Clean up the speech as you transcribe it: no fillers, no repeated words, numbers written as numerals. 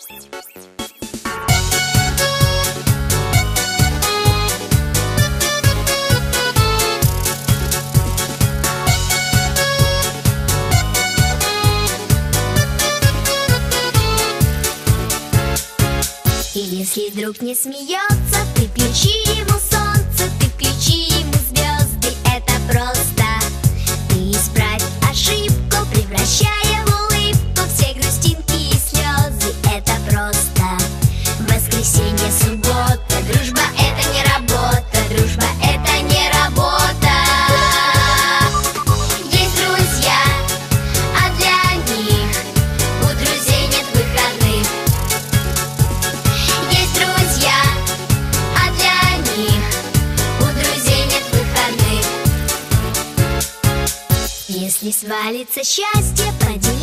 И если друг не смеется, ты включи ему солнце, ты включи ему звезды. Это просто. Ты исправь ошибку, превращая в улыбку все грустинки и слезы. Это просто. Воскресенье, суббота, дружба — это не работа, дружба — это не работа. Есть друзья, а для них у друзей нет выходных. Есть друзья, а для них у друзей нет выходных. Если свалится счастье, поделись